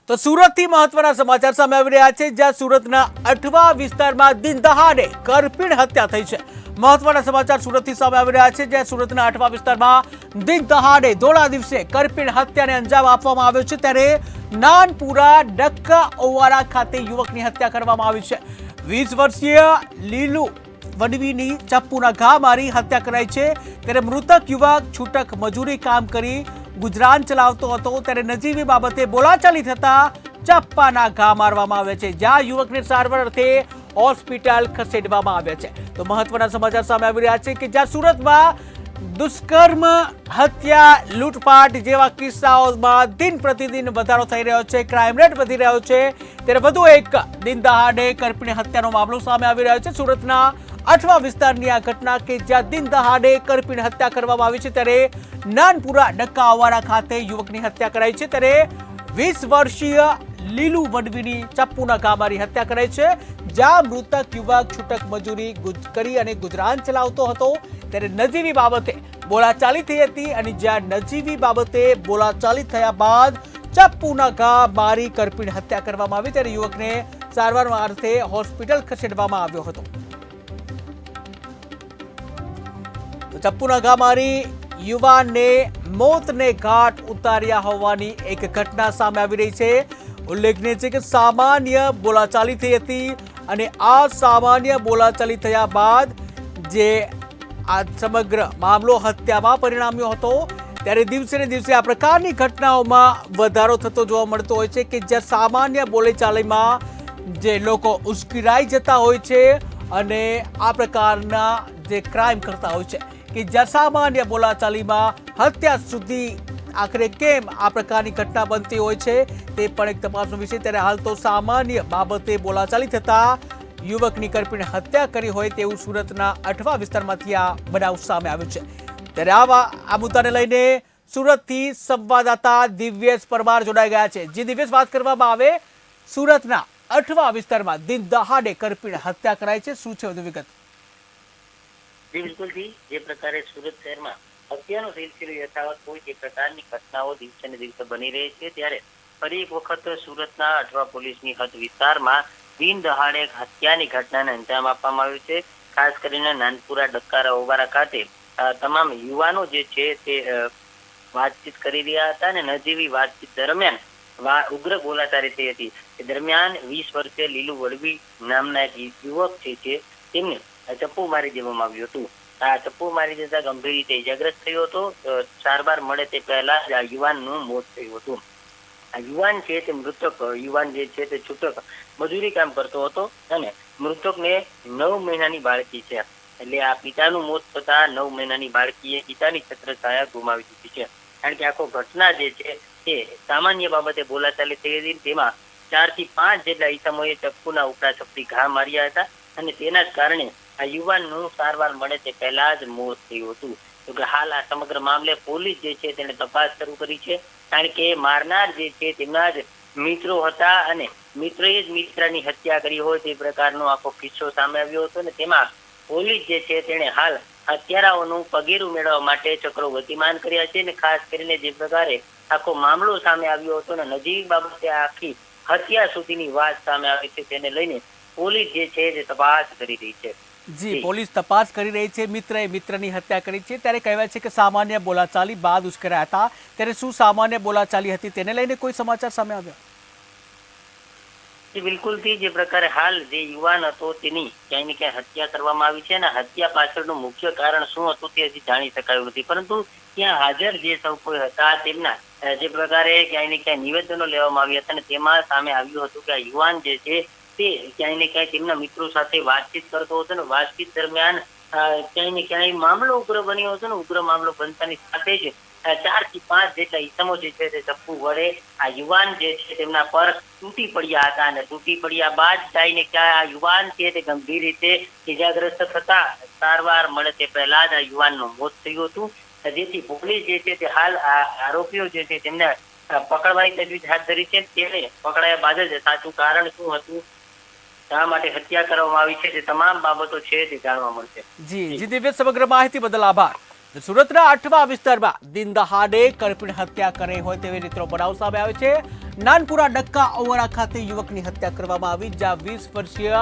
તો સુરતથી મહત્વના સમાચાર સામે આવી રહ્યા છે, જ્યાં સુરતના અઠવા વિસ્તારમાં દિન દહાડે કરપીણ હત્યા થઈ છે। મહત્વના સમાચાર સુરતથી સામે આવી રહ્યા છે, જ્યાં સુરતના અઠવા વિસ્તારમાં દિન દહાડે ધોળા દિવસે કરપીણ હત્યાને અંજામ આપવામાં આવ્યો છે। ત્યારે નાનપુરા ડક્કા ઓવારા ખાતે યુવકની હત્યા કરવામાં આવી છે। 20 વર્ષીય લીલુ વડવીની ચપ્પુના ઘા મારી હત્યા કરાઈ છે। ત્યારે મૃતક યુવક છૂટક મજૂરી કામ કરી ગુજરાન ચલાવતો હતો, ત્યારે નજીવી બાબતે બોલાચાલી થતા ચપ્પાના ઘા મારવામાં આવ્યા છે, જ્યાં યુવકને સારવાર અર્થે હોસ્પિટલ ખસેડવામાં આવ્યા છે। તો મહત્વના સમાચાર સામે આવી રહ્યા છે કે જ્યાં સુરતમાં દુષ્કર્મ, હત્યા, લૂંટપાટ જેવા કિસ્સાઓમાં દિન પ્રતિદિન વધારો થઈ રહ્યો છે, ક્રાઇમ રેટ વધી રહ્યો છે। ત્યારે વધુ એક દિન દહાડે કરપીણ હત્યાનો મામલો સામે આવી રહ્યો છે। સુરતના અઠવા વિસ્તારની આ ઘટના કે જ્યાં દિન દહાડે કરપીણ હત્યા કરવામાં આવી છે, ત્યારે નાનપુરા ડક્કા અવારા ખાતે યુવકની હત્યા કરાઈ છે। ત્યારે 20 વર્ષીય લીલુ વડવીની ચપ્પુના ઘા મારી હત્યા કરાઈ છે, જ્યાં મૃતક યુવક છૂટક મજૂરી કરી અને ગુજરાન ચલાવતો હતો। ત્યારે નજીવી બાબતે બોલાચાલી થઈ હતી અને જ્યાં નજીવી બાબતે બોલાચાલી થયા બાદ ચપ્પુના ઘા મારી કરપીણ હત્યા કરવામાં આવી, ત્યારે યુવકને સારવાર અર્થે હોસ્પિટલ ખસેડવામાં આવ્યો હતો। ચપ્પુના ઘા મારી યુવાનને મોતને ઘાટ ઉતાર્યા હોવાની એક ઘટના સામે આવી રહી છે। ઉલ્લેખનીય છે કે સામાન્ય બોલાચાલી થઈ હતી અને આ સામાન્ય બોલાચાલી થયા બાદ જે આ સમગ્ર મામલો હત્યામાં પરિણમ્યો હતો। ત્યારે દિવસે ને દિવસે આ પ્રકારની ઘટનાઓમાં વધારો થતો જોવા મળતો હોય છે કે જ્યાં સામાન્ય બોલાચાલીમાં જે લોકો ઉશ્કેરાઈ જતા હોય છે અને આ પ્રકારના જે ક્રાઇમ કરતા હોય છે કે જ્યાં સામાન્ય બોલાચાલીમાં હત્યા સુધી આખરે કેમ આ પ્રકારની ઘટના બનતી હોય છે તે પણ એક તપાસનો વિષય। ત્યારે હાલ તો સામાન્ય બાબતે બોલાચાલી થતા યુવકની કરપીણ હત્યા કરી હોય તેવું સુરતના અઠવા વિસ્તારમાંથી આ બનાવ સામે આવ્યો છે। ત્યારે આ મુદ્દાને લઈને સુરતથી સંવાદદાતા દિવ્યેશ પરમાર જોડાઈ ગયા છે। જે દિવ્યેશ, વાત કરવામાં આવે સુરતના અઠવા વિસ્તારમાં દિન દહાડે કરપીણ હત્યા કરાઈ છે, શું છે વધુ વિગત? જી બિલકુલ જી, જે પ્રકારે સુરત શહેરમાં હત્યાનો સિલસિલો યથાવત હોય તે પ્રકારની ઘટનાઓ દિવસે ને દિવસે બની રહી છે, ત્યારે ફરી એક વખત સુરતના અઠવા પોલીસની હદ વિસ્તારમાં દિન દહાડે હત્યાની ઘટનાને અંજામ આપવામાં આવ્યું છે। ખાસ કરીને નાનપુરા ડક્કારા ઓવારા ખાતે તમામ યુવાનો જે છે તે વાતચીત કરી રહ્યા હતા અને નજીવી વાતચીત દરમિયાન ઉગ્ર બોલાચાલી થઈ હતી। તે દરમિયાન 20 વર્ષીય લીલુ વડવી નામના એક યુવક છે તેમને ચપ્પુ મારી દેવામાં આવ્યું હતું। આ ચપ્પુ મારી દેતા ગંભીર રીતે ઇજાગ્રસ્ત થયો હતો। સારવાર મળે તે પહેલા જ આ યુવાનનું મોત થયું હતું। આ યુવાન છે તે મૃતક યુવાન જે છે તે છૂટક મજૂરી કામ કરતો હતો અને મૃતકને 9 મહિનાની બાળકી છે। એટલે આ પિતાનું મોત થતા 9 મહિનાની બાળકીએ પિતાની છત્રછાયા ગુમાવી દીધી છે। કારણ કે આખો ઘટના જે છે તે સામાન્ય બાબતે બોલાચાલી થઈ હતી। તેમાં 4 થી 5 જેટલા ઈસમોએ ચપ્પુના ઉપરા ચપ્પી ઘા માર્યા હતા અને તેના જ કારણે આ યુવાનનું સારવાર મળે તે પહેલા જ મોત થયું હતું। તો કે હાલ આ સમગ્ર મામલે પોલીસ જે છે તેને તપાસ શરૂ કરી છે, કારણ કે મારનાર જે છે તેમના જ મિત્રો હતા અને મિત્રએ જ મિત્રની હત્યા કરી હોય તે પ્રકારનો આખો કિસ્સો સામે આવ્યો હતો અને તેમાં પોલીસ જે છે તેણે હાલ હત્યારાઓનું પગેરું મેળવવા માટે ચક્રો ગતિમાન કર્યા છે અને ખાસ કરીને જે પ્રકારે આખો મામલો સામે આવ્યો હતો અને નજીવી બાબતે આખી હત્યા સુધીની વાત સામે આવી છે, તેને લઈને પોલીસ જે છે તે તપાસ કરી રહી છે। જી, પોલીસ તપાસ કરી રહી છે। મિત્રએ મિત્રની હત્યા કરી છે, ત્યારે કહેવાય છે કે સામાન્ય બોલાચાલી બાદ ઉશ્કેરાયા હતા। ત્યારે શું સામાન્ય બોલાચાલી હતી તેને લઈને કોઈ સમાચાર સામે આવ્યા? બિલકુલ થી, જે પ્રકારે હાલ જે યુવાન હતો તેની ક્યાંય ને ક્યાંય હત્યા કરવામાં આવી છે અને હત્યા પાછળનું મુખ્ય કારણ શું હતું તે હજી જાણી શકાયું નથી, પરંતુ ત્યાં હાજર જે સૌ કોઈ હતા તેમના જે પ્રકારે ક્યાંય ને ક્યાંય નિવેદનો લેવામાં આવ્યા હતા અને તેમાં સામે આવ્યું હતું કે આ યુવાન જે છે તે ક્યાંય ને ક્યાંય તેમના મિત્રો સાથે વાતચીત કરતો હતો અને વાતચીત દરમિયાન ક્યાંય ને ક્યાંય મામલો ઉગ્ર બન્યો હતો ને ઉગ્ર મામલો બનતાની સાથે જ 4 થી 5 જેટલા ઈસમો જે છે તે ચપ્પુ વડે આ યુવાન જે છે તેમના પર તૂટી પડ્યા હતા અને તૂટી પડ્યા બાદ ક્યાંય ને ક્યાંય આ યુવાન છે તે ગંભીર રીતે ઇજાગ્રસ્ત થતા સારવાર મળે તે પહેલા જ આ યુવાનનું મોત થયું હતું। જેથી પોલીસ જે છે તે હાલ આ આરોપીઓ જે છે તેમને પકડવાની તજવીજ હાથ ધરી છે। તેને પકડાયા બાદ જ સાચું કારણ શું હતું, શા માટે હત્યા કરવામાં આવી છે, તે તમામ બાબતો છે તે જાણવા મળશે। જી દિવ્ય, સમગ્ર માહિતી બદલ આભાર। સુરતના અઠવા વિસ્તારમાં દિન દહાડે કરપીણ હત્યા કરી હોય તેવી રીતનો બનાવ સામે આવે છે. નાનપુરા ડક્કા ઓવરા ખાતે યુવકની હત્યા કરવામાં આવી, જ્યાં 20 વર્ષીય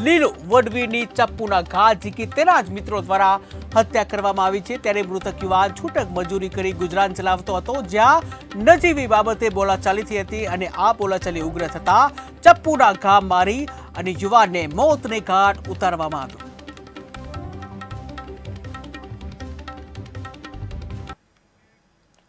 લીલુ વડવીની ચપ્પુના ઘા ઝીકી તેના જ મિત્રો દ્વારા હત્યા કરવામાં આવી છે. ત્યારે મૃતક યુવાન છૂટક મજૂરી કરી ગુજરાન ચલાવતો હતો, જ્યાં નજીવી બાબતે બોલાચાલી થઈ હતી અને આ બોલાચાલી ઉગ્ર થતા ચપ્પુના ઘા મારી અને યુવાનને મોતને ઘાટ ઉતારવામાં આવ્યો.